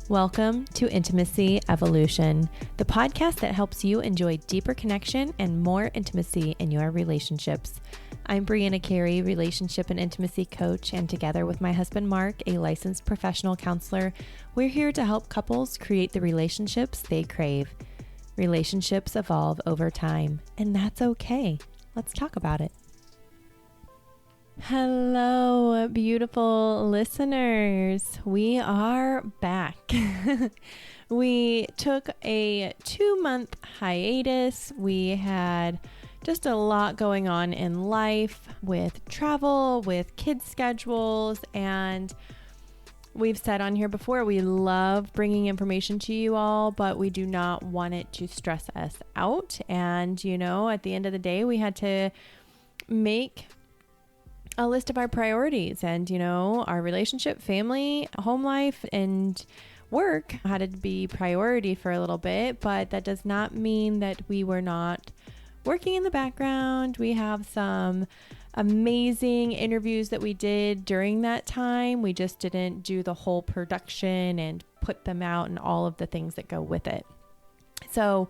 Welcome to Intimacy Evolution, the podcast that helps you enjoy deeper connection and more intimacy in your relationships. I'm Brianna Carey, relationship and intimacy coach, and together with my husband Mark, a licensed professional counselor, we're here to help couples create the relationships they crave. Relationships evolve over time, and that's okay. Let's talk about it. Hello, beautiful listeners. We are back. We took a 2-month hiatus. We had just a lot going on in life with travel, with kids' schedules, and we've said on here before, we love bringing information to you all, but we do not want it to stress us out. And, at the end of the day, we had to make a list of our priorities, and our relationship, family, home life, and work had to be priority for a little bit, but that does not mean that we were not working in the background. We have some amazing interviews that we did during that time. We just didn't do the whole production and put them out and all of the things that go with it. So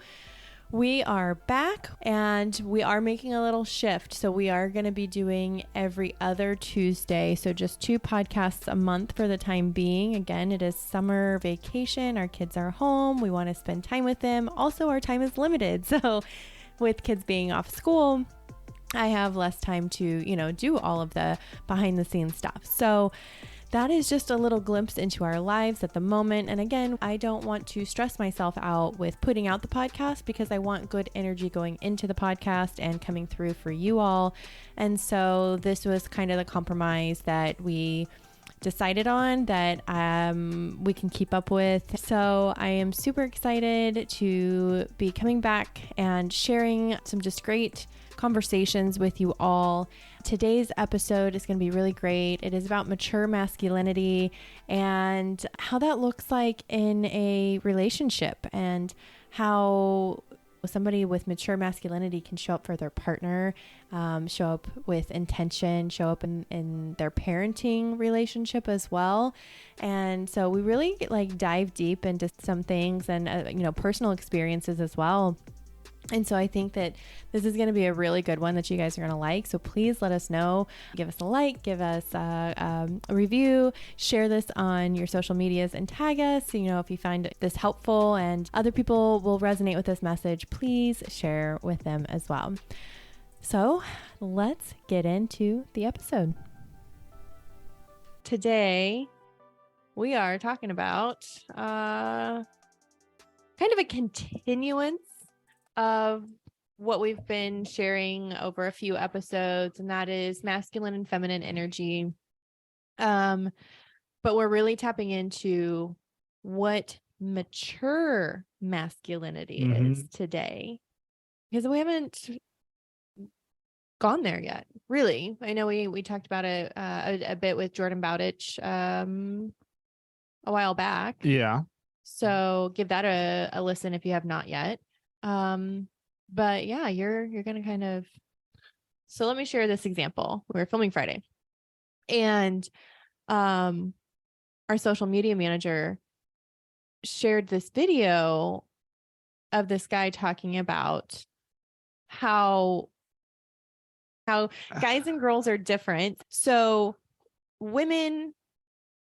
we are back and we are making a little shift. So we are going to be doing every other Tuesday. So just 2 podcasts a month for the time being. Again, it is summer vacation. Our kids are home. We want to spend time with them. Also, our time is limited. So with kids being off school, I have less time to, do all of the behind the scenes stuff. So that is just a little glimpse into our lives at the moment. And again, I don't want to stress myself out with putting out the podcast because I want good energy going into the podcast and coming through for you all. And so this was kind of the compromise that we decided on that we can keep up with. So I am super excited to be coming back and sharing some just great conversations with you all. Today's episode is going to be really great. It is about mature masculinity and how that looks like in a relationship and how somebody with mature masculinity can show up for their partner, show up with intention, show up in their parenting relationship as well. And so we really dive deep into some things and, personal experiences as well. And so I think that this is going to be a really good one that you guys are going to like. So please let us know. Give us a like, give us a review, share this on your social medias and tag us. If you find this helpful and other people will resonate with this message, please share with them as well. So let's get into the episode. Today, we are talking about kind of a continuance of what we've been sharing over a few episodes, and that is masculine and feminine energy. But we're really tapping into what mature masculinity is today, because we haven't gone there yet, really. I know we talked about it a bit with Jordan Bowditch a while back. Yeah. So give that a listen if you have not yet. But yeah, you're going to so let me share this example. We're filming Friday and, our social media manager shared this video of this guy talking about how guys and girls are different. So women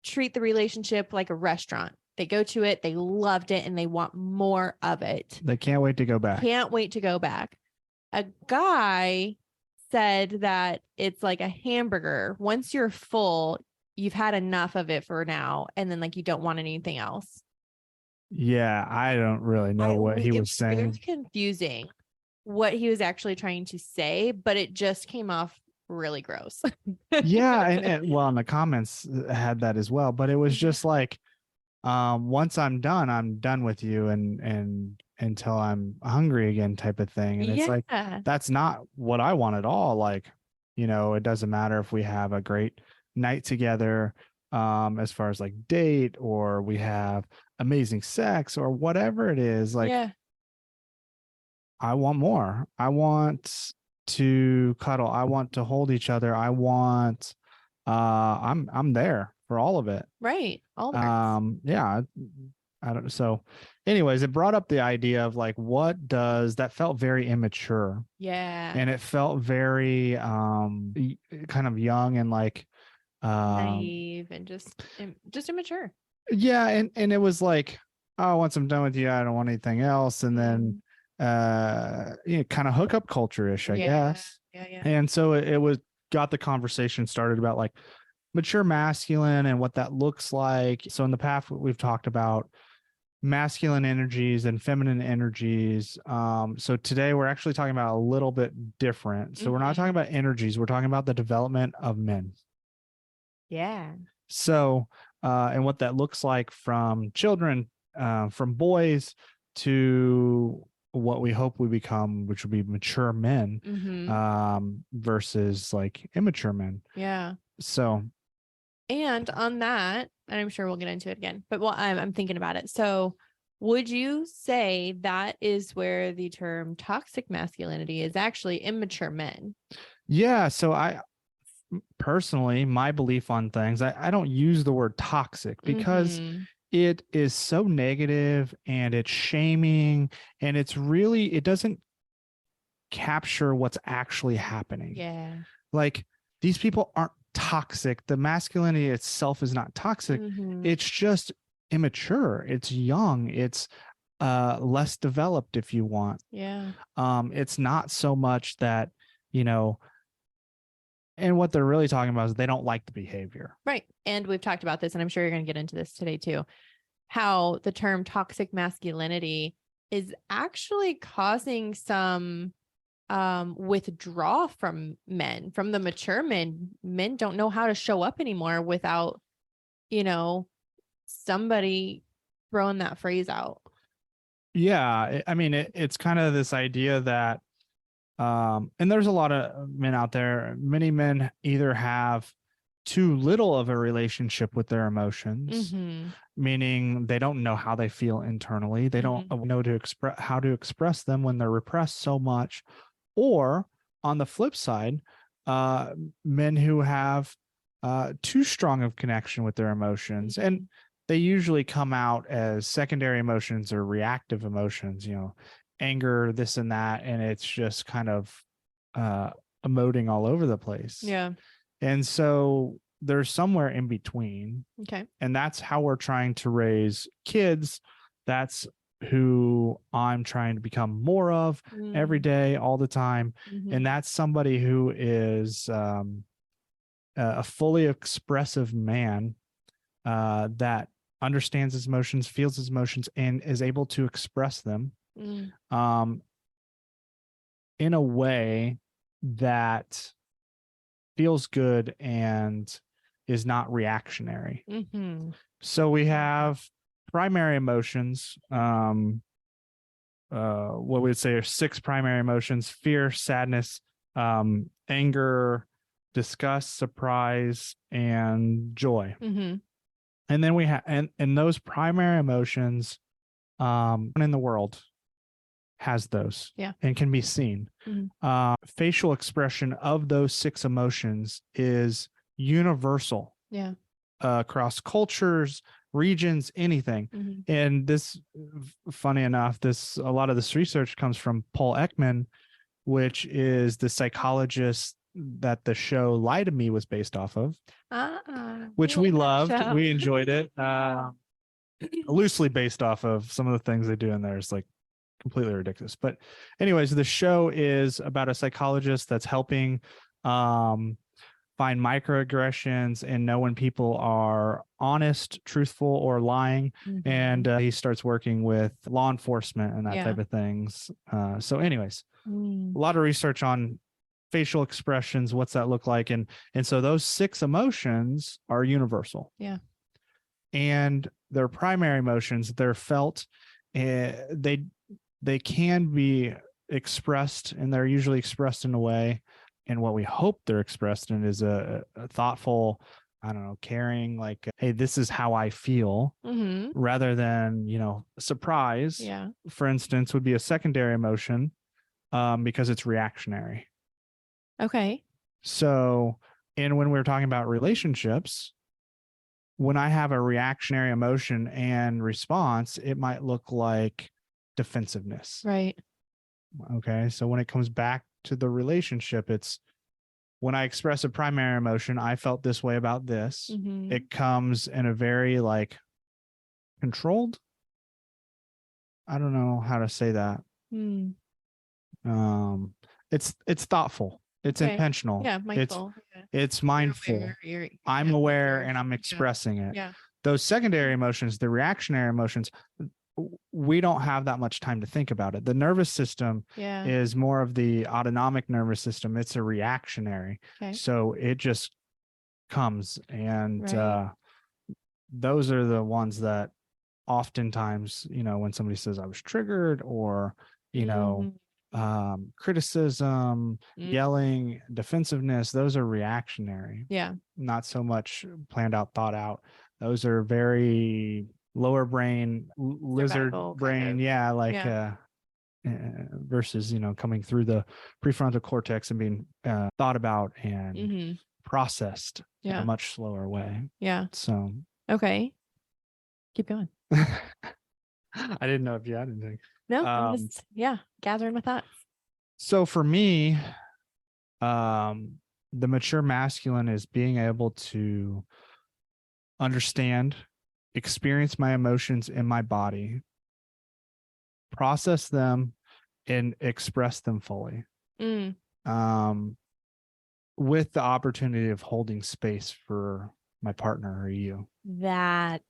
treat the relationship like a restaurant. They go to it, they loved it, and they want more of it. They can't wait to go back. Can't wait to go back. A guy said that it's like a hamburger. Once you're full, you've had enough of it for now, and then you don't want anything else. Yeah, I don't really know what he was saying. It was confusing what he was actually trying to say, but it just came off really gross. Yeah, and well, and the comments had that as well, but it was just once I'm done with you and until I'm hungry again type of thing. And it's that's not what I want at all. It doesn't matter if we have a great night together, as far as date, or we have amazing sex or whatever it is. I want more. I want to cuddle. I want to hold each other. I want, I'm there for all of it. Right. All parts. Yeah. I don't. So, anyways, it brought up the idea of like, what does that felt very immature, Yeah. and it felt very kind of young and like Naive and just immature. yeah, and it was like, oh, once I'm done with you, I don't want anything else, and then kind of hookup culture-ish, I guess. Yeah. And so it was got the conversation started about like mature masculine and what that looks like. So in the past, we've talked about masculine energies and feminine energies. So today we're actually talking about a little bit different. So we're not talking about energies, we're talking about the development of men. Yeah. So, and what that looks like from children, from boys to what we hope we become, which will be mature men, versus like immature men. Yeah. So, and on that, and I'm sure we'll get into it again, but well, I'm thinking about it. So, would you say that is where the term toxic masculinity is actually immature men? yeah. So I personally, my belief on things, I don't use the word toxic because it is so negative and it's shaming, and it's really, it doesn't capture what's actually happening. Yeah. Like, these people aren't toxic. The masculinity itself is not toxic. It's just immature. It's young. It's less developed, if you want. Yeah. It's not so much that, you know, and what they're really talking about is they don't like the behavior. Right. And we've talked about this, and I'm sure you're going to get into this today too, how the term toxic masculinity is actually causing some withdraw from men, from the mature men. Men don't know how to show up anymore without, somebody throwing that phrase out. Yeah. I mean, it's kind of this idea that, and there's a lot of men out there. Many men either have too little of a relationship with their emotions, meaning they don't know how they feel internally. They don't know how to express them when they're repressed so much. Or on the flip side, men who have too strong of connection with their emotions, and they usually come out as secondary emotions or reactive emotions, anger, this and that, and it's just kind of emoting all over the place. Yeah. And so there's somewhere in between. Okay. And that's how we're trying to raise kids. That's who I'm trying to become more of every day, all the time. And that's somebody who is a fully expressive man that understands his emotions, feels his emotions, and is able to express them in a way that feels good and is not reactionary. So we have primary emotions. What we would say are 6 primary emotions: fear, sadness, anger, disgust, surprise, and joy. And then we have, and those primary emotions, in the world has those, and can be seen. Facial expression of those 6 emotions is universal. Yeah. Across cultures, regions, anything. And this, funny enough, a lot of this research comes from Paul Ekman, which is the psychologist that the show Lie to Me was based off of, which we loved. We enjoyed it. Loosely based off of some of the things they do in there is like completely ridiculous. But anyways, the show is about a psychologist that's helping find microaggressions and know when people are honest, truthful, or lying. And he starts working with law enforcement and that type of things. So anyways, a lot of research on facial expressions, what's that look like? And so those 6 emotions are universal. Yeah. And they're primary emotions. They're felt. They can be expressed, and they're usually expressed in a way, and what we hope they're expressed in is a thoughtful, I don't know, caring, like, hey, this is how I feel, rather than, surprise. Yeah. For instance, would be a secondary emotion, because it's reactionary. Okay. So, and when we're talking about relationships, when I have a reactionary emotion and response, it might look like defensiveness. Right. Okay. So when it comes back to the relationship, it's when I express a primary emotion, I felt this way about this. Mm-hmm. It comes in a very like controlled. I don't know how to say that. Mm. It's thoughtful. It's Okay. intentional. Yeah, mindful. It's mindful. I'm aware and I'm expressing it. Yeah. Those secondary emotions, the reactionary emotions, we don't have that much time to think about it. The nervous system Yeah. is more of the autonomic nervous system. It's a reactionary. Okay. So it just comes, and Right. those are the ones that oftentimes, you know, when somebody says I was triggered, or, you know, criticism, yelling, defensiveness, those are reactionary. Yeah. Not so much planned out, thought out. Those are very lower brain, lizard Survival brain. kind of. Yeah. Like, Yeah. versus, you know, coming through the prefrontal cortex and being thought about and processed in a much slower way. Yeah. So, okay. Keep going. I didn't know if you had anything. No, I'm just, gathering my thoughts. So for me, the mature masculine is being able to understand, experience my emotions in my body, process them, and express them fully. With the opportunity of holding space for my partner or you. That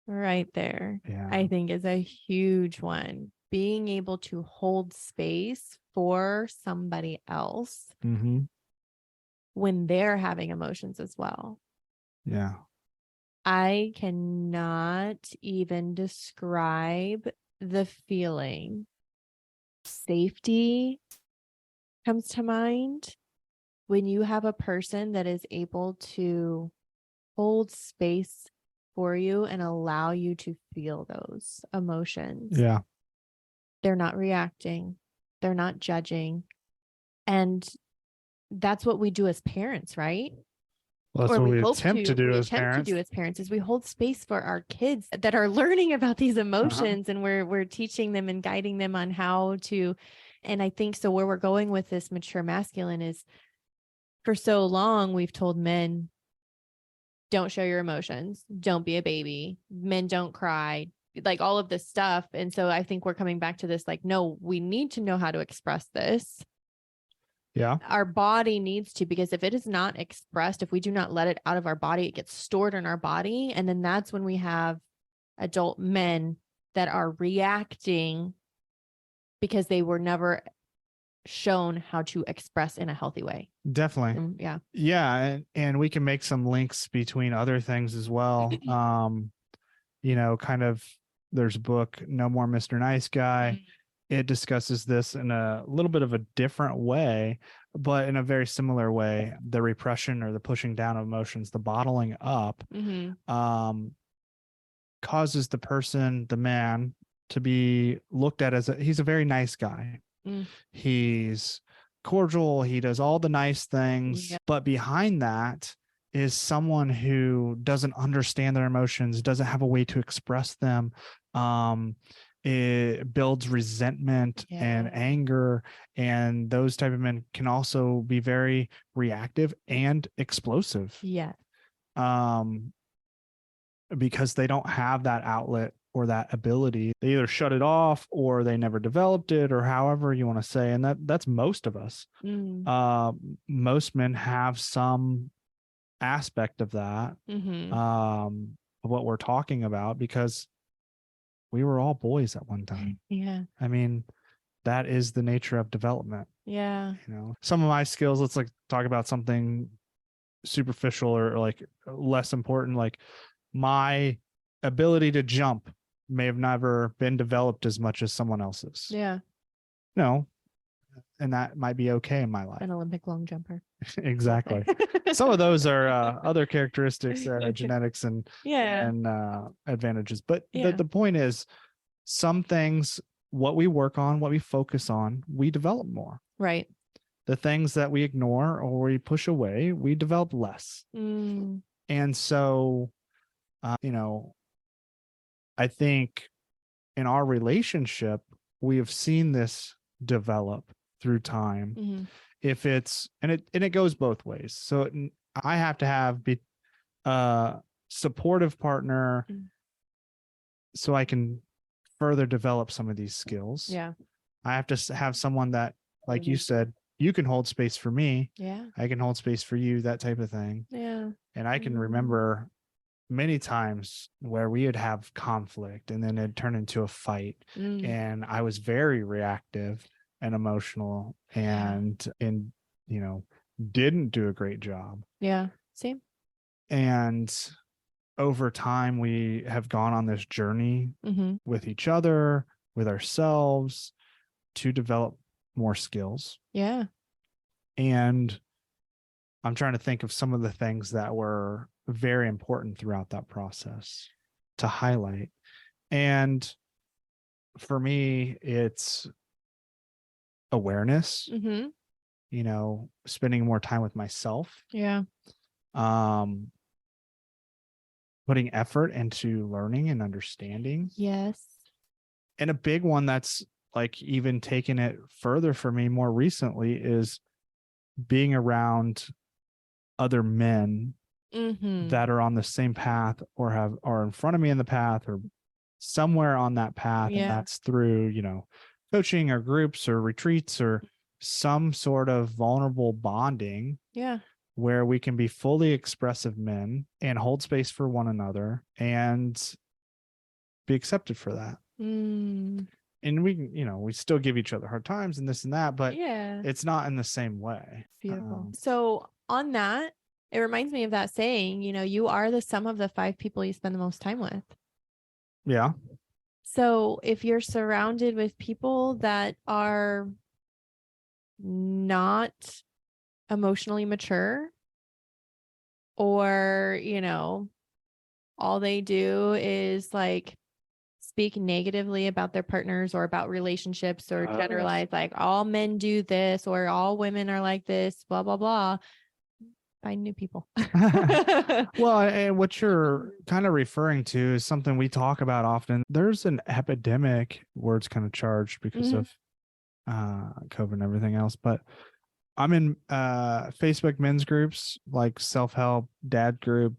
right there, I think, is a huge one. Being able to hold space for somebody else when they're having emotions as well. Yeah. I cannot even describe the feeling. Safety comes to mind when you have a person that is able to hold space for you and allow you to feel those emotions. Yeah. They're not reacting. They're not judging. And that's what we do as parents, right? Well, that's what we attempt to do as parents. Is we hold space for our kids that are learning about these emotions, and we're teaching them and guiding them on how to. And I think so where we're going with this mature masculine is, for so long we've told men, don't show your emotions, don't be a baby, men don't cry, like all of this stuff. And so I think we're coming back to this, like, no, we need to know how to express this. Yeah. Our body needs to, because if it is not expressed, if we do not let it out of our body, it gets stored in our body. And then that's when we have adult men that are reacting because they were never shown how to express in a healthy way. Definitely. Yeah. Yeah. And we can make some links between other things as well. You know, kind of, there's a book, No More Mr. Nice Guy. It discusses this in a little bit of a different way, but in a very similar way. The repression or the pushing down of emotions, the bottling up, causes the person, the man, to be looked at as he's a very nice guy. He's cordial. He does all the nice things, but behind that is someone who doesn't understand their emotions, doesn't have a way to express them. It builds resentment and anger, and those type of men can also be very reactive and explosive. Because they don't have that outlet or that ability. They either shut it off or they never developed it, or however you want to say. And that's most of us. Most men have some aspect of that, of what we're talking about, because we were all boys at one time. I mean, that is the nature of development. You know, some of my skills, let's like talk about something superficial or like less important. Like my ability to jump may have never been developed as much as someone else's. No. And that might be okay in my life. An Olympic long jumper. Exactly. Some of those are other characteristics, genetics and advantages. But the point is, some things, what we work on, what we focus on, we develop more. Right. The things that we ignore or we push away, we develop less. And so You know, I think in our relationship, we have seen this develop through time. Mm-hmm. If it's, and it goes both ways. So I have to have be a supportive partner so I can further develop some of these skills. Yeah. I have to have someone that, like you said, you can hold space for me. Yeah. I can hold space for you, that type of thing. Yeah. And I can remember many times where we would have conflict and then it'd turn into a fight. And I was very reactive and emotional and you know, didn't do a great job. Yeah. Same. And over time, we have gone on this journey with each other, with ourselves, to develop more skills. Yeah. And I'm trying to think of some of the things that were very important throughout that process to highlight. And for me, it's awareness, you know, spending more time with myself. Yeah. Putting effort into learning and understanding. Yes. And a big one that's like even taken it further for me more recently is being around other men that are on the same path or are in front of me in the path or somewhere on that path. Yeah. And that's through, you know, coaching or groups or retreats or some sort of vulnerable bonding. Yeah. Where we can be fully expressive men and hold space for one another and be accepted for that. And we, you know, we still give each other hard times and this and that, but it's not in the same way. Beautiful. So on that, it reminds me of that saying, you know, you are the sum of the 5 people you spend the most time with. Yeah. So if you're surrounded with people that are not emotionally mature, or, you know, all they do is like speak negatively about their partners or about relationships or generalize like all men do this or all women are like this, blah, blah, blah. Find new people. Well, and what you're kind of referring to is something we talk about often. There's an epidemic, words kind of charged because of COVID and everything else, but I'm in Facebook men's groups like self-help, dad group,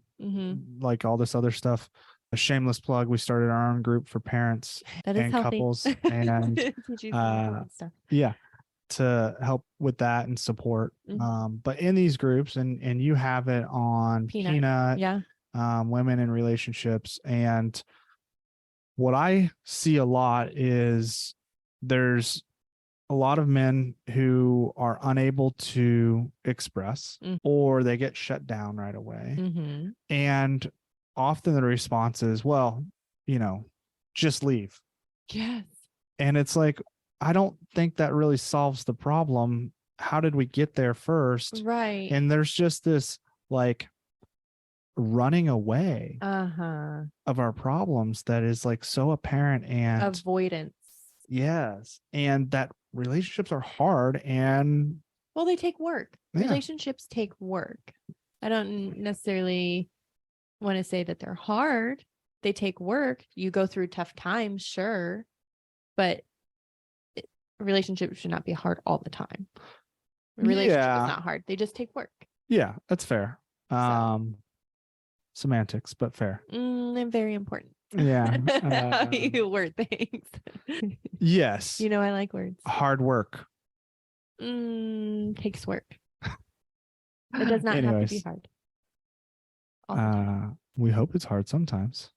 like all this other stuff. A shameless plug. We started our own group for parents and couples and yeah, to help with that and support. But in these groups and you have it on Peanut, women in relationships. And what I see a lot is there's a lot of men who are unable to express or they get shut down right away. And often the response is, well, you know, just leave. Yes. And it's like, I don't think that really solves the problem. How did we get there first? Right. And there's just this like running away of our problems that is like so apparent and avoidance. Yes. And that relationships are hard and well, they take work. Relationships take work. I don't necessarily want to say that they're hard. They take work. You go through tough times, sure, but relationships should not be hard all the time. Relationship is not hard. They just take work. Yeah, that's fair. Semantics, but fair. And very important. Yeah. How you word things. Yes. You know, I like words. Hard work. Takes work. It does not have to be hard. We hope it's hard sometimes.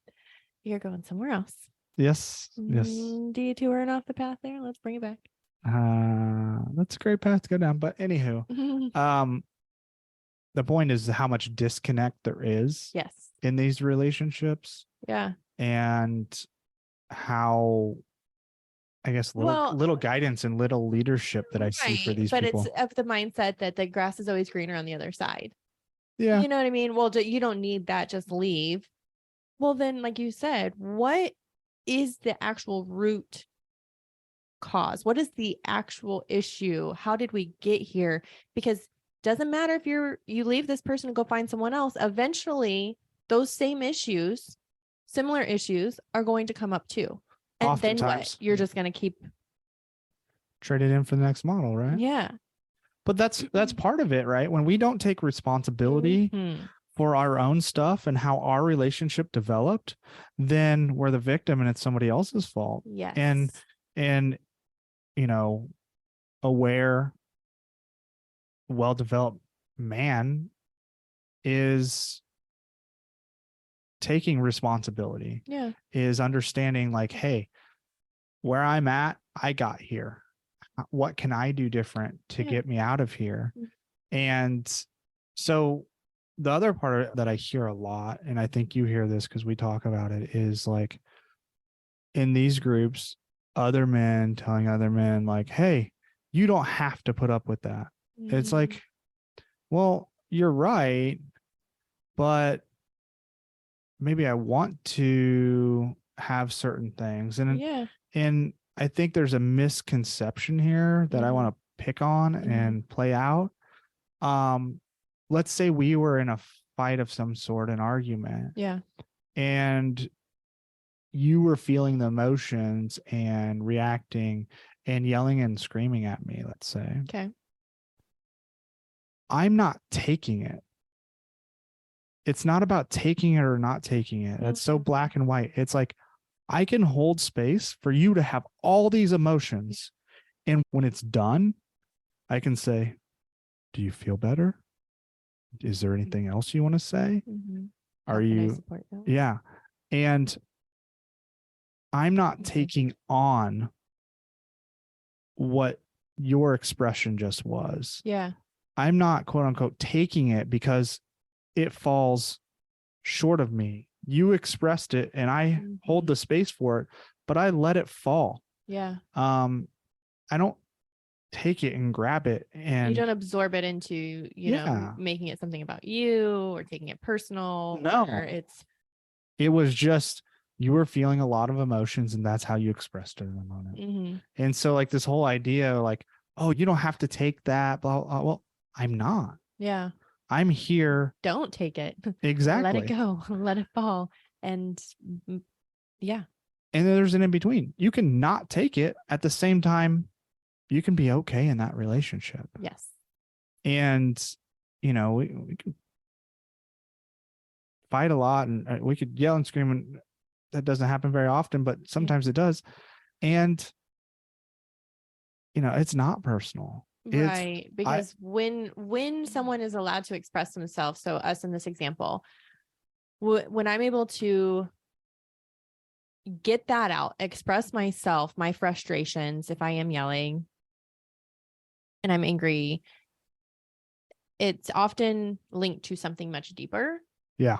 You're going somewhere else. Yes. Yes. Detouring off the path there. Let's bring it back. That's a great path to go down. But anywho, the point is how much disconnect there is. Yes. In these relationships. Yeah. And how, I guess, little guidance and little leadership that I see for these people. But it's of the mindset that the grass is always greener on the other side. Yeah. You know what I mean? Well, you don't need that. Just leave. Well, then, like you said, what is the actual root cause? What is the actual issue? How did we get here? Because it doesn't matter if you leave this person and go find someone else. Eventually, those same issues, similar issues are going to come up too. And then what? Oftentimes. You're just going to keep Trade it in for the next model, right? Yeah. But that's part of it, right? When we don't take responsibility for our own stuff and how our relationship developed, then we're the victim and it's somebody else's fault. Yes. And you know, aware, well-developed man is taking responsibility. Yeah. Is understanding like, hey, where I'm at, I got here. What can I do different to get me out of here? And so the other part that I hear a lot, and I think you hear this because we talk about it, is like in these groups, other men telling other men like, hey, you don't have to put up with that. It's like, well, you're right, but maybe I want to have certain things. And I think there's a misconception here that I want to pick on and play out. Let's say we were in a fight of some sort, an argument. Yeah. And you were feeling the emotions and reacting and yelling and screaming at me, let's say. Okay. I'm not taking it. It's not about taking it or not taking it. That's so black and white. It's like, I can hold space for you to have all these emotions. And when it's done, I can say, do you feel better? Is there anything else you want to say? Are you? Yeah. And I'm not taking on what your expression just was. Yeah. I'm not, quote unquote, taking it because it falls short of me. You expressed it and I hold the space for it, but I let it fall. Yeah. I don't take it and grab it, and you don't absorb it into, you know, making it something about you or taking it personal. No, it was just, you were feeling a lot of emotions and that's how you expressed it in the moment. And so like this whole idea, like, oh, you don't have to take that, blah, blah. Well, I'm not. Yeah. I'm here. Don't take it. Exactly. Let it go. Let it fall. And yeah. And then there's an in between. You can not take it at the same time. You can be okay in that relationship. Yes. And, you know, we can fight a lot and we could yell and scream, and that doesn't happen very often, but sometimes it does. And, you know, it's not personal. Right. Because when someone is allowed to express themselves, so us in this example, when I'm able to get that out, express myself, my frustrations, if I am yelling and I'm angry, it's often linked to something much deeper. Yeah.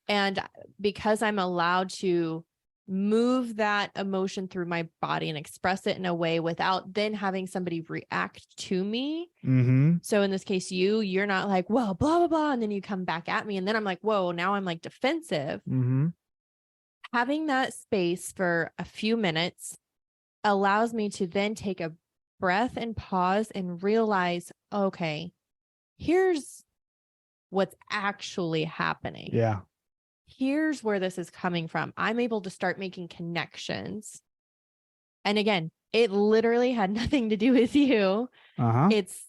And because I'm allowed to move that emotion through my body and express it in a way without then having somebody react to me. So in this case, you're not like, well, blah, blah, blah. And then you come back at me. And then I'm like, whoa, now I'm like defensive. Having that space for a few minutes allows me to then take a breath and pause and realize, okay, here's what's actually happening. Yeah. Here's where this is coming from. I'm able to start making connections. And again, it literally had nothing to do with you. It's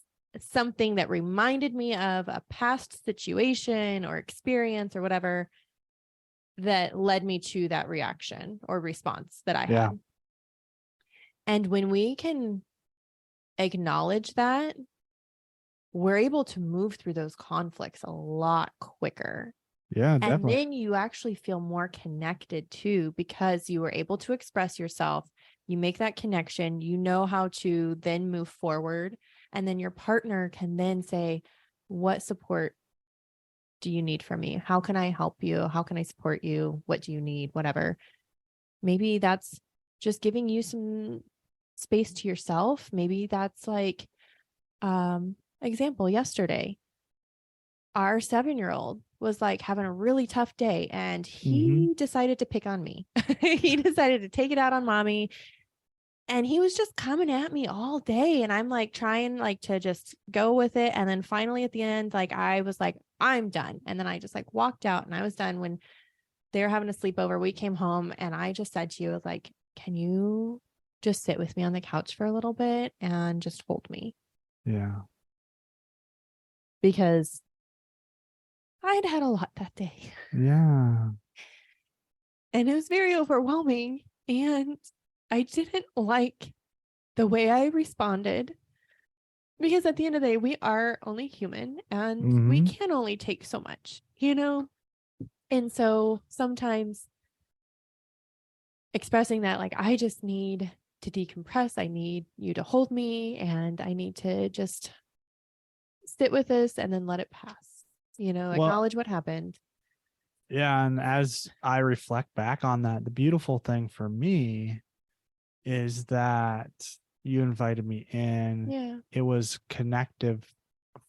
something that reminded me of a past situation or experience or whatever that led me to that reaction or response that I had. And when we can acknowledge that, we're able to move through those conflicts a lot quicker. Yeah, definitely. And then you actually feel more connected too, because you were able to express yourself. You make that connection. You know how to then move forward. And then your partner can then say, what support do you need from me? How can I help you? How can I support you? What do you need? Whatever. Maybe that's just giving you some space to yourself. Maybe that's like, example, yesterday, our 7-year-old was like having a really tough day and he decided to pick on me. He decided to take it out on mommy. And he was just coming at me all day. And I'm like trying like to just go with it. And then finally at the end, like I was like, I'm done. And then I just like walked out and I was done. When they were having a sleepover, we came home and I just said to you, like, can you just sit with me on the couch for a little bit and just hold me? Yeah. Because I'd had a lot that day. Yeah. And it was very overwhelming. And I didn't like the way I responded, because at the end of the day, we are only human and we can only take so much, you know? And so sometimes expressing that, like, I just need to decompress. I need you to hold me and I need to just sit with this and then let it pass, Well, acknowledge what happened. yeah. And as I reflect back on that, the beautiful thing for me is that you invited me in. Yeah. It was connective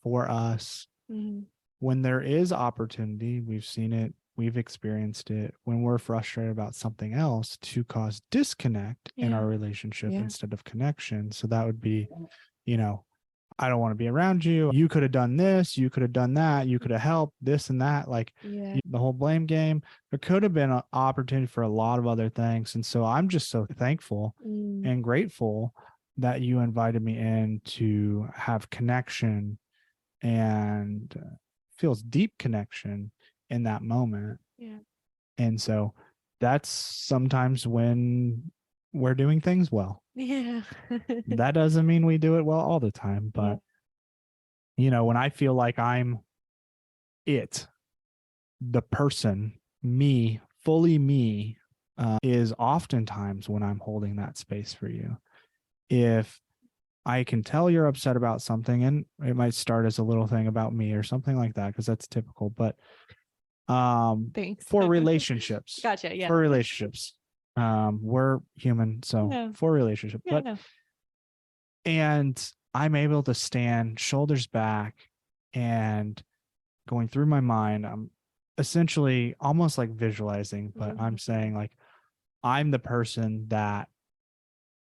for us. Mm-hmm. When there is opportunity, we've seen it, we've experienced it, when we're frustrated about something else, to cause disconnect in our relationship instead of connection. So that would be, I don't want to be around you. You could have done this. You could have done that. You could have helped this and that. Like the whole blame game. There could have been an opportunity for a lot of other things. And so I'm just so thankful and grateful that you invited me in to have connection, and feels deep connection in that moment. Yeah. And so that's sometimes when we're doing things well. Yeah. That doesn't mean we do it well all the time, but when I feel like I'm the person, me, fully me, is oftentimes when I'm holding that space for you. If I can tell you're upset about something, and it might start as a little thing about me or something like that, because that's typical, but Thanks. for relationships. Gotcha. Yeah. For relationships. We're human, so for relationship. And I'm able to stand shoulders back and going through my mind. I'm essentially almost like visualizing, but I'm saying, like, I'm the person that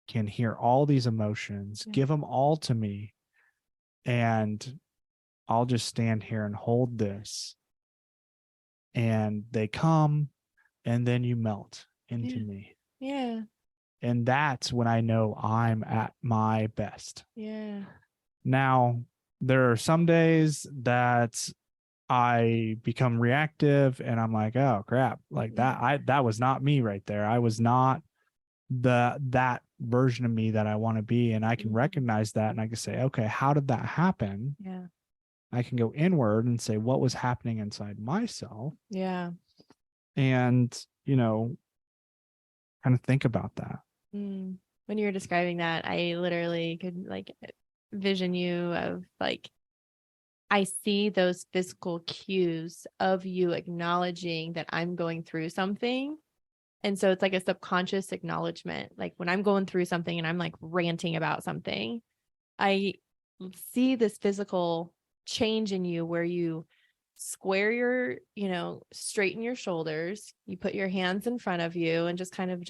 can hear all these emotions, give them all to me, and I'll just stand here and hold this. And they come, and then you melt into me. Yeah. And that's when I know I'm at my best. Yeah. Now, there are some days that I become reactive and I'm like, oh crap, like that was not me right there. I was not that version of me that I want to be. And I can recognize that and I can say, okay, how did that happen? Yeah. I can go inward and say, what was happening inside myself? Yeah. And, kind of think about that. When you were describing that, I literally could like vision you of like, I see those physical cues of you acknowledging that I'm going through something. And so it's like a subconscious acknowledgement. Like when I'm going through something and I'm like ranting about something, I see this physical change in you where you square your, straighten your shoulders, you put your hands in front of you and just kind of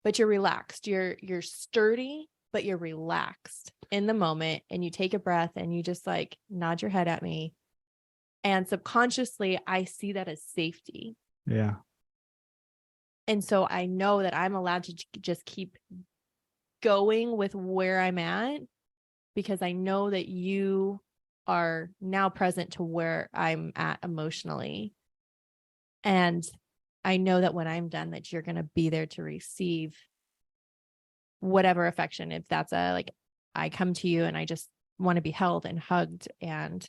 but you're relaxed. You're sturdy, but you're relaxed in the moment, and you take a breath and you just like nod your head at me. And subconsciously, I see that as safety. Yeah. And so I know that I'm allowed to just keep going with where I'm at, because I know that you are now present to where I'm at emotionally. And I know that when I'm done, that you're going to be there to receive whatever affection. If that's I come to you and I just want to be held and hugged and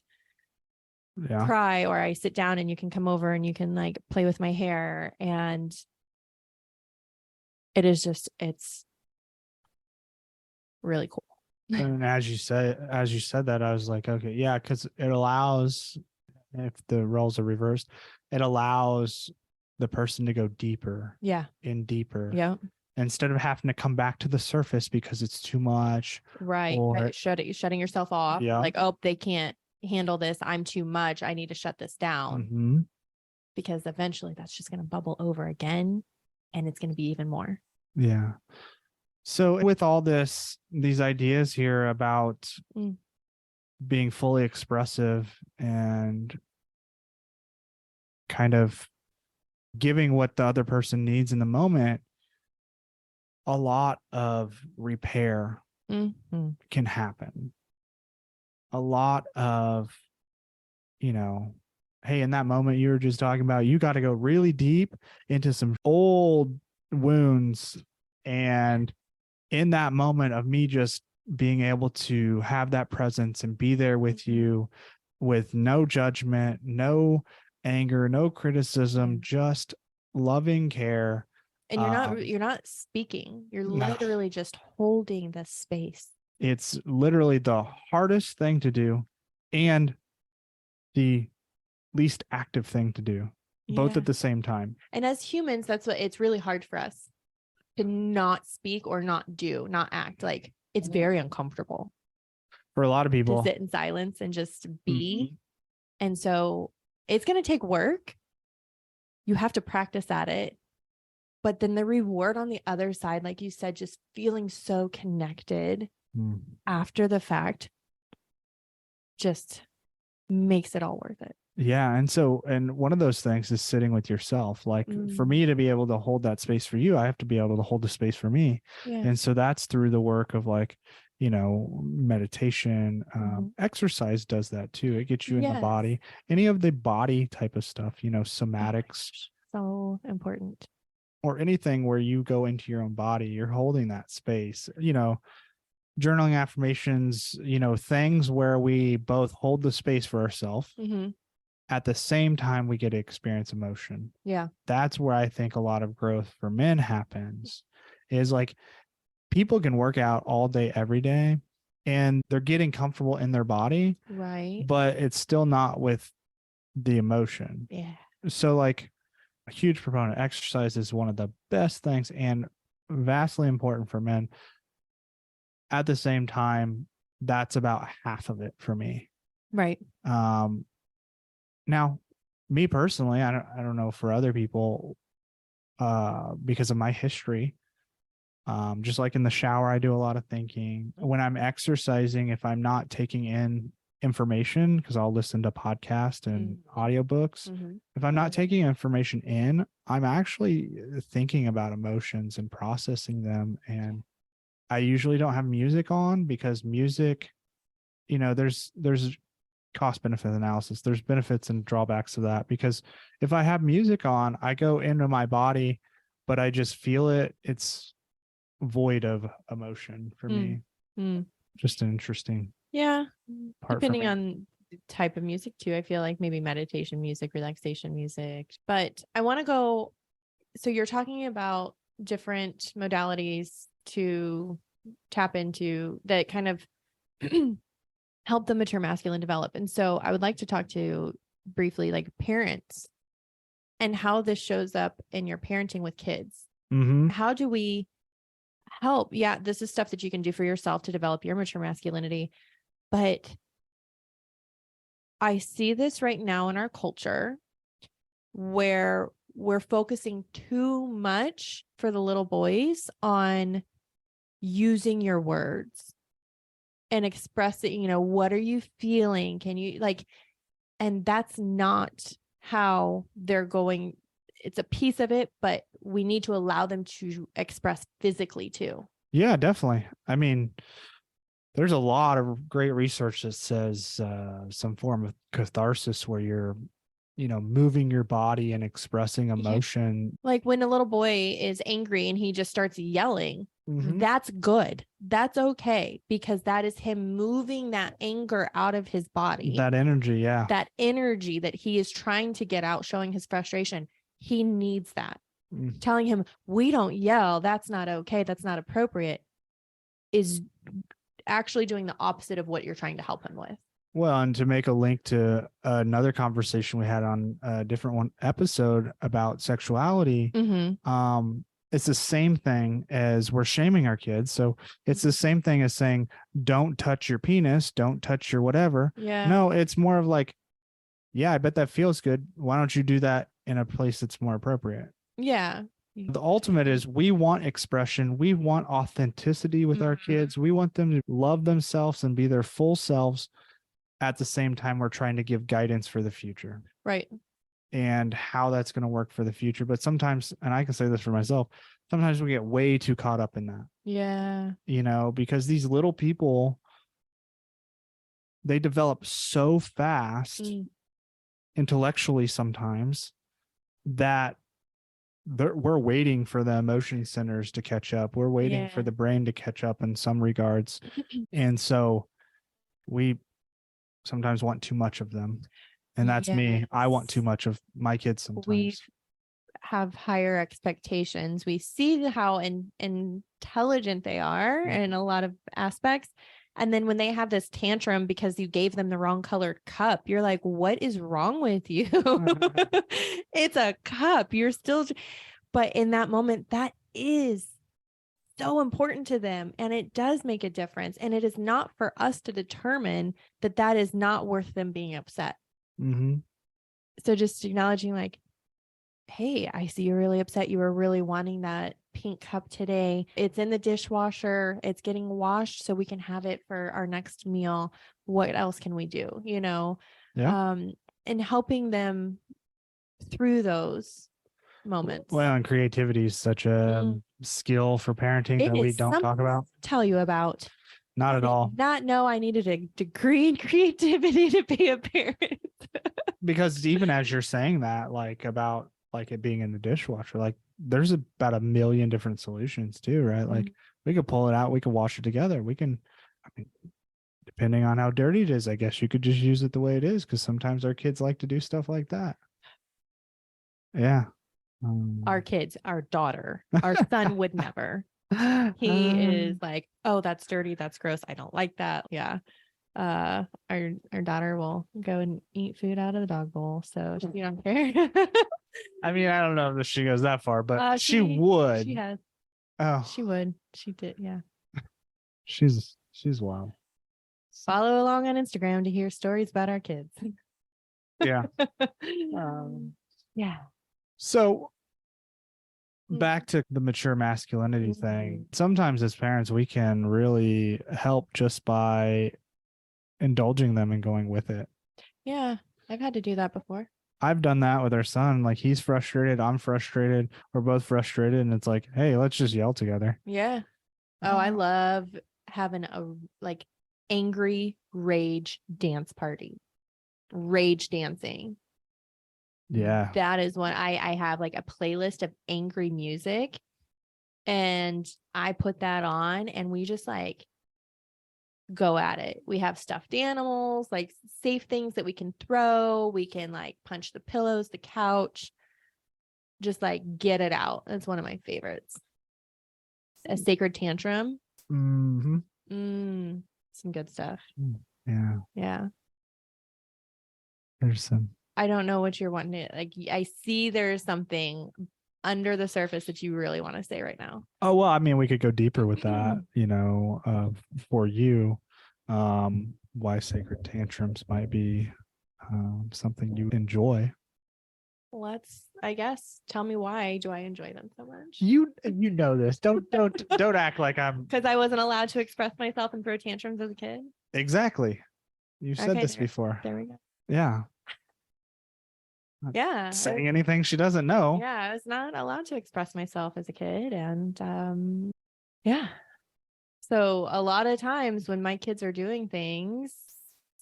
cry, or I sit down and you can come over and you can like play with my hair. And it's really cool. And as you said that, I was like, okay, yeah, because it allows, if the roles are reversed, it allows the person to go deeper. Yeah. In deeper. Yeah. Instead of having to come back to the surface because it's too much. Right. Or shutting yourself off. Yeah. Like, oh, they can't handle this. I'm too much. I need to shut this down. Because eventually that's just going to bubble over again, and it's going to be even more. Yeah. So with all these ideas here about being fully expressive and kind of giving what the other person needs in the moment, a lot of repair can happen. A lot of, hey, in that moment you were just talking about, you got to go really deep into some old wounds. And in that moment of me just being able to have that presence and be there with you with no judgment, no anger, no criticism, just loving care. And you're not speaking. You're literally just holding the space. It's literally the hardest thing to do and the least active thing to do, both at the same time. And as humans, that's what it's really hard for us to not speak or not act. Like, it's very uncomfortable for a lot of people to sit in silence and just be. And so it's going to take work. You have to practice at it. But then the reward on the other side, like you said, just feeling so connected after the fact just makes it all worth it. Yeah. And one of those things is sitting with yourself. Like for me to be able to hold that space for you, I have to be able to hold the space for me. Yeah. And so that's through the work of like, meditation, exercise does that too. It gets you in the body, any of the body type of stuff, somatics. So important. Or anything where you go into your own body, you're holding that space, journaling, affirmations, things where we both hold the space for ourselves. At the same time, we get to experience emotion. Yeah. That's where I think a lot of growth for men happens, is like people can work out all day, every day, and they're getting comfortable in their body. Right. But it's still not with the emotion. Yeah. So like a huge proponent, exercise is one of the best things and vastly important for men. At the same time, that's about half of it for me. Right. Now, me personally, I don't know for other people, because of my history. Just like in the shower, I do a lot of thinking. When I'm exercising, if I'm not taking in information, because I'll listen to podcasts and audiobooks. If I'm not taking information in, I'm actually thinking about emotions and processing them. And I usually don't have music on, because music, there's cost benefit analysis. There's benefits and drawbacks of that, because if I have music on, I go into my body, but I just feel it. It's void of emotion for me. Just an interesting part, depending on the type of music too. I feel like maybe meditation music, relaxation music. But I want to go, so you're talking about different modalities to tap into that kind of help the mature masculine develop. And so I would like to talk to briefly like parents and how this shows up in your parenting with kids. How do we help? Yeah, this is stuff that you can do for yourself to develop your mature masculinity. But I see this right now in our culture where we're focusing too much for the little boys on using your words and expressing, what are you feeling? Can you and that's not how they're going. It's a piece of it, but we need to allow them to express physically too. Yeah, definitely. I mean, there's a lot of great research that says some form of catharsis where you're, moving your body and expressing emotion. Like when a little boy is angry and he just starts yelling, that's good. That's okay, because that is him moving that anger out of his body. That energy, yeah. That energy that he is trying to get out, showing his frustration. He needs that. Telling him, we don't yell, that's not okay, that's not appropriate, is actually doing the opposite of what you're trying to help him with. Well, and to make a link to another conversation we had on a different episode about sexuality, it's the same thing as we're shaming our kids. So it's the same thing as saying, don't touch your penis, don't touch your whatever. Yeah. No, it's more of like, yeah, I bet that feels good. Why don't you do that in a place that's more appropriate? Yeah. The ultimate is we want expression. We want authenticity with our kids. We want them to love themselves and be their full selves. At the same time, we're trying to give guidance for the future. Right. And how that's going to work for the future. But sometimes, and I can say this for myself, sometimes we get way too caught up in that. Yeah. You know, because these little people, they develop so fast intellectually sometimes that we're waiting for the emotion centers to catch up. We're waiting for the brain to catch up in some regards. And so we sometimes want too much of them. And that's me. I want too much of my kids sometimes. We have higher expectations. We see how intelligent they are in a lot of aspects. And then when they have this tantrum because you gave them the wrong colored cup, you're like, what is wrong with you? It's a cup. You're still, but in that moment, that is so important to them. And it does make a difference. And it is not for us to determine that that is not worth them being upset. So just acknowledging like, hey, I see you're really upset. You were really wanting that pink cup today. It's in the dishwasher. It's getting washed so we can have it for our next meal. What else can we do? You know, and helping them through those moments. Well, and creativity is such a skill for parenting that we don't talk about. Tell you about. Not at all. Not know I needed a degree in creativity to be a parent. Because even as you're saying that, like about like it being in the dishwasher, like there's about a million different solutions too, right? Like we could pull it out, we could wash it together. We can, I mean, depending on how dirty it is, I guess you could just use it the way it is, because sometimes our kids like to do stuff like that. Yeah. Our kids, our daughter, our son would never. He is like, oh, that's dirty, that's gross, I don't like that. Yeah. Our daughter will go and eat food out of the dog bowl, so she don't care. I mean, I don't know if she goes that far, but she would. She has. Oh, she would. She did. Yeah. She's wild. Follow along on Instagram to hear stories about our kids. Yeah. Yeah. So back to the mature masculinity thing. Sometimes as parents, we can really help just by indulging them and going with it. Yeah. I've had to do that before. I've done that with our son. Like he's frustrated. I'm frustrated. We're both frustrated. And it's like, hey, let's just yell together. Yeah. Oh, I love having a like angry rage dance party. Rage dancing. Yeah. That is when I have like a playlist of angry music, and I put that on and we just like go at it. We have stuffed animals, like safe things that we can throw. We can like punch the pillows, the couch, just like get it out. That's one of my favorites. A sacred tantrum. Some good stuff. Yeah. Yeah. There's some. I don't know what you're wanting to, like, I see there's something under the surface that you really want to say right now. Oh, well, I mean, we could go deeper with that, you know, for you, why sacred tantrums might be something you enjoy. Let's, I guess, tell me why do I enjoy them so much? You know this. Don't act like I'm. Because I wasn't allowed to express myself and throw tantrums as a kid. Exactly. You said this before. There we go. Yeah. Yeah. Saying anything she doesn't know. Yeah, I was not allowed to express myself as a kid. And yeah. So a lot of times when my kids are doing things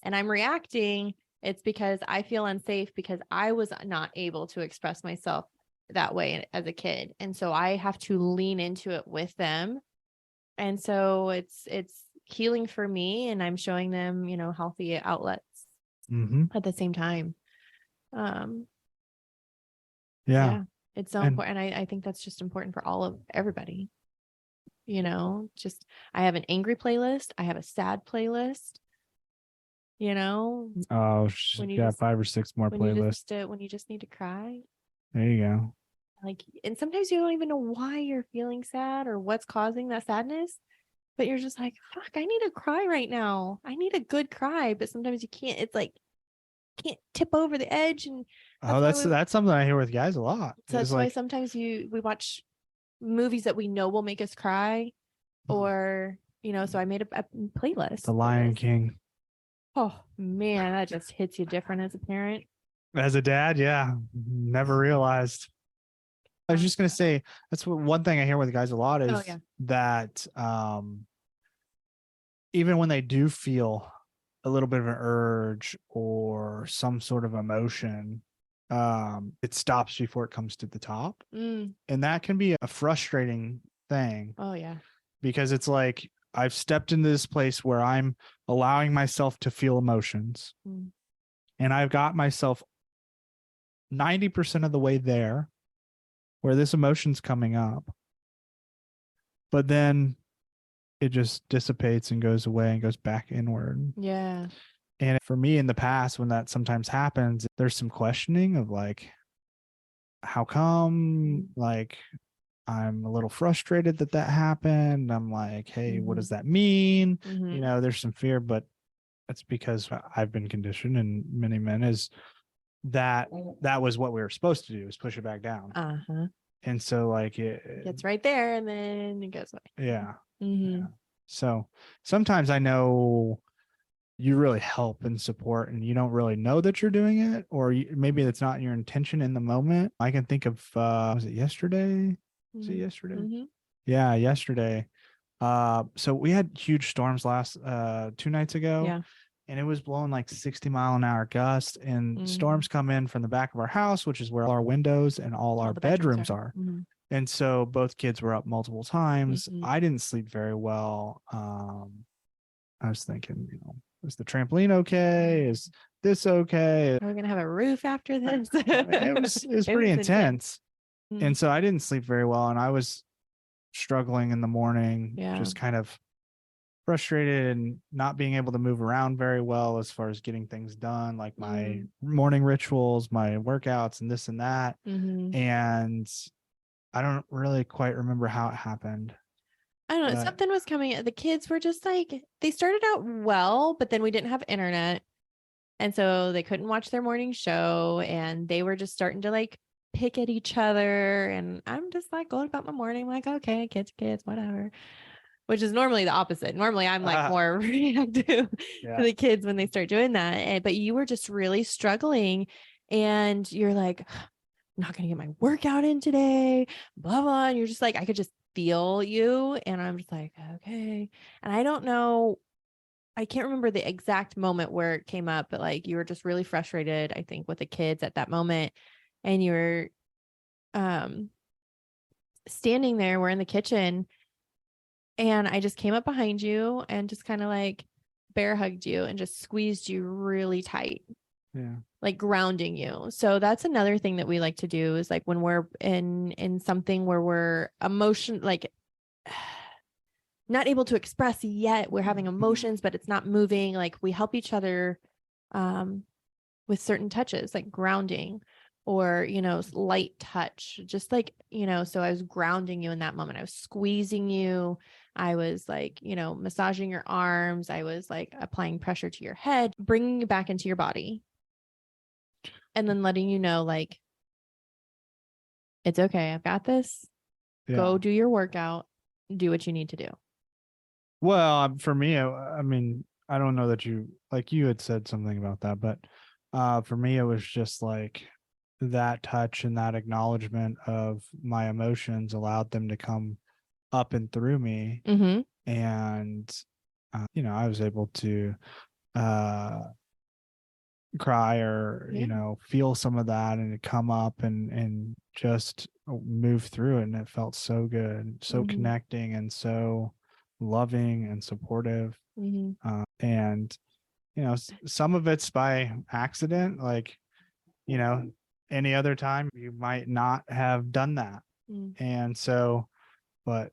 and I'm reacting, it's because I feel unsafe because I was not able to express myself that way as a kid. And so I have to lean into it with them. And so it's healing for me, and I'm showing them, you know, healthy outlets at the same time. Yeah, it's so important. And I think that's just important for everybody, you know, just, I have an angry playlist. I have a sad playlist, you know. Oh, you got 5 or 6 more playlists. When you just need to cry. There you go. Like, and sometimes you don't even know why you're feeling sad or what's causing that sadness, but you're just like, fuck, I need to cry right now. I need a good cry. But sometimes you can't. It's like, can't tip over the edge. And that's something I hear with guys a lot. So that's why sometimes we watch movies that we know will make us cry, or so I made a playlist. The Lion King. Oh man, that just hits you different as a parent. As a dad, yeah, never realized. I was just gonna say that's one thing I hear with guys a lot is that even when they do feel a little bit of an urge or some sort of emotion, it stops before it comes to the top, and that can be a frustrating thing. Oh yeah, because it's like I've stepped into this place where I'm allowing myself to feel emotions, and I've got myself 90% of the way there where this emotion's coming up, but then it just dissipates and goes away and goes back inward. Yeah. And for me in the past, when that sometimes happens, there's some questioning of like, how come? Like, I'm a little frustrated that happened. I'm like, hey, what does that mean? There's some fear, but that's because I've been conditioned, and many men is that was what we were supposed to do, is push it back down. And so like it gets right there and then it goes away. Yeah. So sometimes I know you really help and support, and you don't really know that you're doing it, or maybe it's not your intention in the moment. I can think of was it yesterday? Yeah, yesterday. So we had huge storms last 2 nights ago. Yeah. And it was blowing like 60-mile-an-hour gusts, and storms come in from the back of our house, which is where all our windows and all our bedrooms are. And so both kids were up multiple times. I didn't sleep very well. I was thinking, is the trampoline okay? Is this okay? Are we gonna have a roof after this? It was pretty intense. And so I didn't sleep very well, and I was struggling in the morning, just kind of frustrated and not being able to move around very well as far as getting things done, like my morning rituals, my workouts, and this and that. And I don't really quite remember how it happened. I don't know. Something was coming. The kids were just like, they started out well, but then we didn't have internet. And so they couldn't watch their morning show, and they were just starting to like pick at each other. And I'm just like going about my morning, like, okay, kids, whatever. Which is normally the opposite. Normally I'm like more reactive to the kids when they start doing that. But you were just really struggling, and you're like, I'm not going to get my workout in today, blah, blah. And you're just like, I could just feel you. And I'm just like, okay. And I don't know. I can't remember the exact moment where it came up, but like you were just really frustrated, I think, with the kids at that moment. And you were standing there, we're in the kitchen, and I just came up behind you and just kind of like bear hugged you and just squeezed you really tight. Yeah. Like grounding you. So that's another thing that we like to do, is like when we're in something where we're like not able to express yet, we're having emotions, but it's not moving. Like we help each other with certain touches, like grounding, or, light touch, just like, so I was grounding you in that moment. I was squeezing you. I was like, massaging your arms. I was like applying pressure to your head, bringing you back into your body, and then letting you know, like, it's okay. I've got this. Yeah. Go do your workout. Do what you need to do. Well, for me, I mean, I don't know that you had said something about that, but for me, it was just like that touch and that acknowledgement of my emotions allowed them to come up and through me. And, I was able to cry or, feel some of that, and it come up and just move through it. And it felt so good, so connecting, and so loving and supportive. And, some of it's by accident, like, any other time you might not have done that. And so, but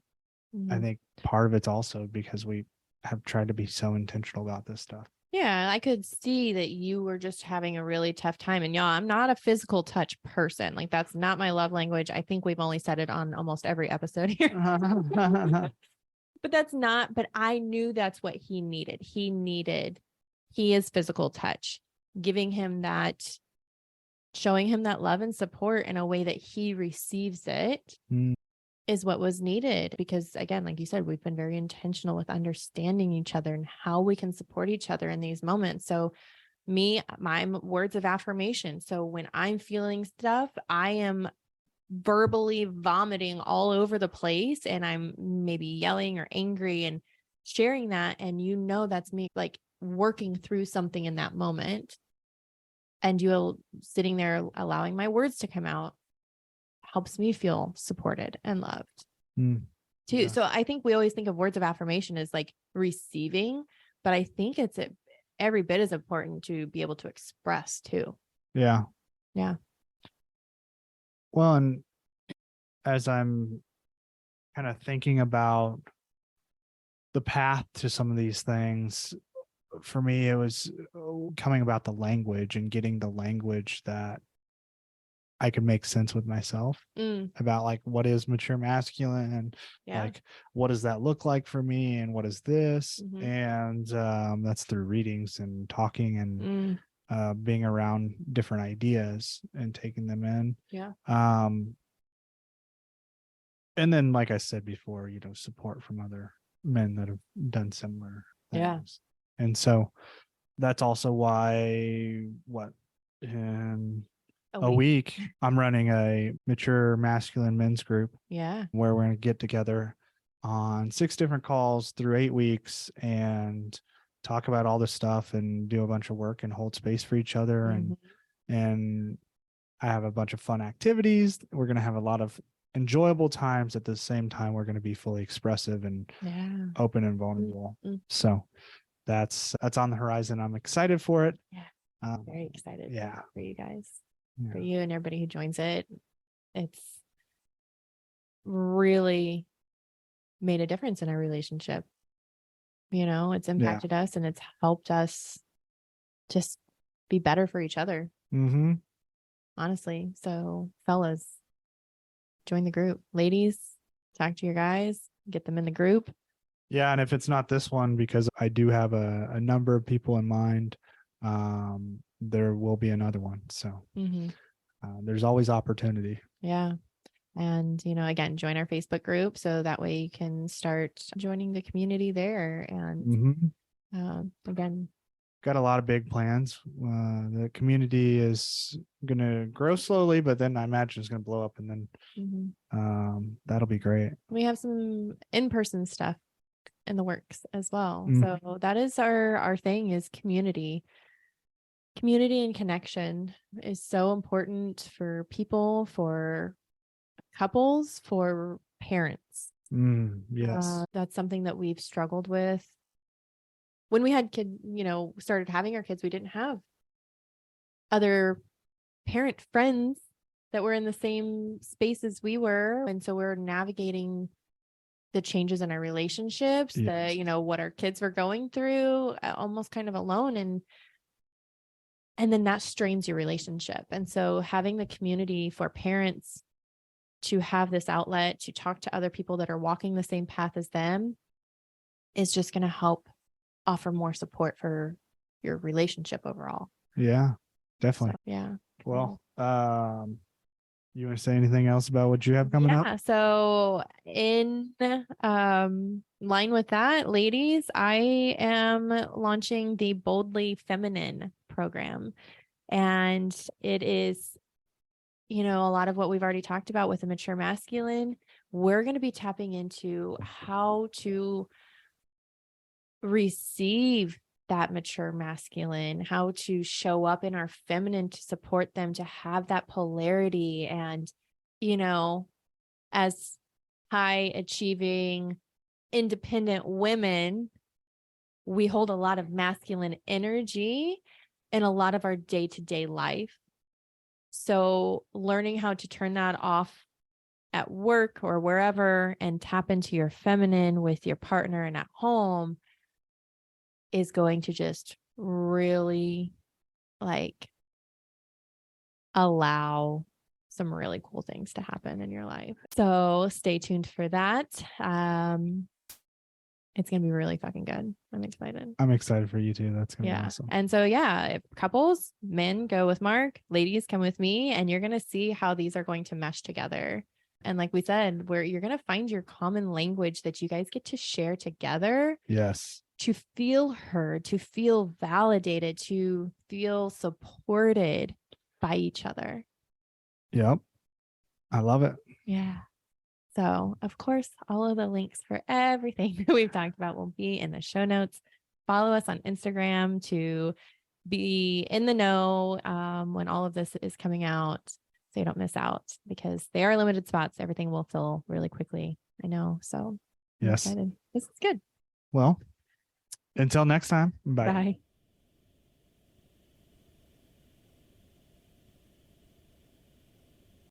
I think part of it's also because we have tried to be so intentional about this stuff. Yeah, I could see that you were just having a really tough time. And y'all, I'm not a physical touch person. Like, that's not my love language. I think we've only said it on almost every episode here. But I knew that's what he needed. He is physical touch. giving him that, showing him that love and support in a way that he receives it is what was needed. Because again, like you said, we've been very intentional with understanding each other and how we can support each other in these moments. So my words of affirmation. So when I'm feeling stuff, I am verbally vomiting all over the place and I'm maybe yelling or angry and sharing that. And that's me like working through something in that moment. And you sitting there allowing my words to come out helps me feel supported and loved too. Yeah. So I think we always think of words of affirmation as like receiving, but I think it's every bit as important to be able to express too. Yeah. Yeah. Well, and as I'm kind of thinking about the path to some of these things, for me, it was coming about the language and getting the language that I could make sense with myself about like what is mature masculine and like what does that look like for me and what is this, and that's through readings and talking and being around different ideas and taking them in. And then, like I said before, support from other men that have done similar things. And so that's also why in a week I'm running a mature masculine men's group where we're going to get together on 6 different calls through 8 weeks and talk about all this stuff and do a bunch of work and hold space for each other. And I have a bunch of fun activities. We're going to have a lot of enjoyable times. At the same time, we're going to be fully expressive and open and vulnerable. So that's on the horizon. I'm excited for it. Very excited for you guys, Yeah. for you and everybody who joins it. It's really made a difference in our relationship. It's impacted us and it's helped us just be better for each other. Honestly. So fellas, join the group. Ladies, talk to your guys, get them in the group. Yeah. And if it's not this one, because I do have a number of people in mind, there will be another one. So there's always opportunity. Yeah. And, again, join our Facebook group. So that way you can start joining the community there. And again, got a lot of big plans. The community is going to grow slowly, but then I imagine it's going to blow up, and then that'll be great. We have some in-person stuff in the works as well. So that is our thing is community. Community and connection is so important for people, for couples, for parents. Yes. That's something that we've struggled with. When we had started having our kids, we didn't have other parent friends that were in the same space as we were. And so we're navigating the changes in our relationships, what our kids were going through almost kind of alone. And then that strains your relationship. And so having the community for parents to have this outlet, to talk to other people that are walking the same path as them is just going to help offer more support for your relationship overall. Yeah, definitely. So, yeah. Well, you want to say anything else about what you have coming up? Yeah. So in line with that, ladies, I am launching the Boldly Feminine program. And it is, a lot of what we've already talked about with the mature masculine. We're going to be tapping into how to receive that mature masculine, how to show up in our feminine to support them, to have that polarity. And, as high achieving, independent women, we hold a lot of masculine energy in a lot of our day-to-day life. So learning how to turn that off at work or wherever and tap into your feminine with your partner and at home is going to just really allow some really cool things to happen in your life. So stay tuned for that. It's going to be really fucking good. I'm excited. I'm excited for you too. That's going to be Yeah. awesome. And so, yeah, if couples, men go with Mark, ladies come with me, and you're going to see how these are going to mesh together. And like we said, where you're going to find your common language that you guys get to share together. Yes. To feel heard, to feel validated, to feel supported by each other. Yep. I love it. Yeah. So, of course, all of the links for everything that we've talked about will be in the show notes. Follow us on Instagram to be in the know when all of this is coming out so you don't miss out, because they are limited spots. Everything will fill really quickly. I know. So, I'm yes. excited. This is good. Well, until next time. Bye. Bye.